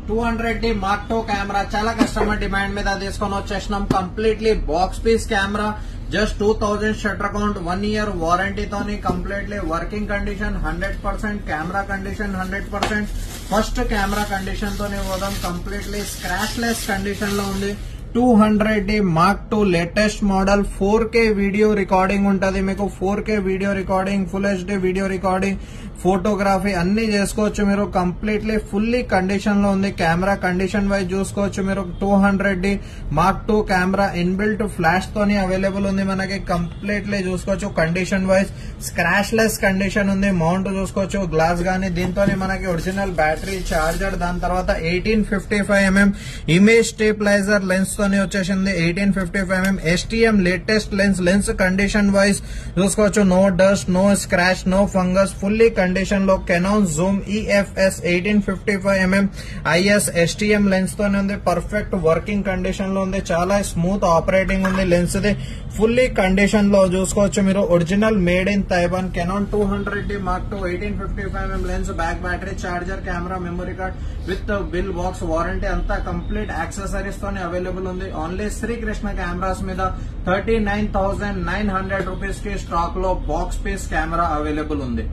200D Mark II camera చాలా customer demand మీద తీసుకొని వచ్చేసినాం. Completely box piece camera, just 2000 shutter count, 1 year వారంటీతోని completely working condition 100%, camera condition 100%. First camera condition తోనే పోదాం. Completely scratch less condition లో ఉంది. 200D Mark II latest model. 4K video recording ఉంటది మీకు. 4K video recording, full HD video recording, photography అన్ని చేసుకోవచ్చు మీరు. కంప్లీట్లీ ఫుల్లీ కండిషన్ లో ఉంది. కెమెరా కండిషన్ వైజ్ చూసుకోవచ్చు మీరు. 200D Mark II camera inbuilt flash తోని అవైలబుల్ ఉంది మనకి. కంప్లీట్లీ చూసుకోవచ్చు condition wise. Scratch less condition ఉంది. మౌంట్ చూసుకోవచ్చు గ్లాస్ గానీ. దీంతో మనకి ఒరిజినల్ బ్యాటరీ, చార్జర్, దాని తర్వాత 1855mm ఇమేజ్ స్టేబిలైజర్ లెన్స్ తోని వచ్చేసింది. 1855mm STM latest lens condition wise చూసుకోవచ్చు. No dust, no scratch, no fungus, fully condition లో. Canon zoom EFS 1855mm IS STM lens తోనే ఉంది. పర్ఫెక్ట్ వర్కింగ్ కండిషన్ లో ఉంది. చాలా స్మూత్ ఆపరేటింగ్ ఉంది లెన్స్ ది. ఫుల్లీ కండిషన్ లో చూసుకోవచ్చు మీరు. Original made in Taiwan. Canon 200D Mark II 1855mm lens, back battery, charger, camera, memory card with bill box, warranty అంతా కంప్లీట్ యాక్సెసరీస్ తోనే అవైలబుల్ ఉంది. ఓన్లీ శ్రీకృష్ణ కెమెరాస్ మీద 39,900 రూపీస్ కి స్టాక్ లో బాక్స్ పీస్ కెమెరా అవైలబుల్ ఉంది.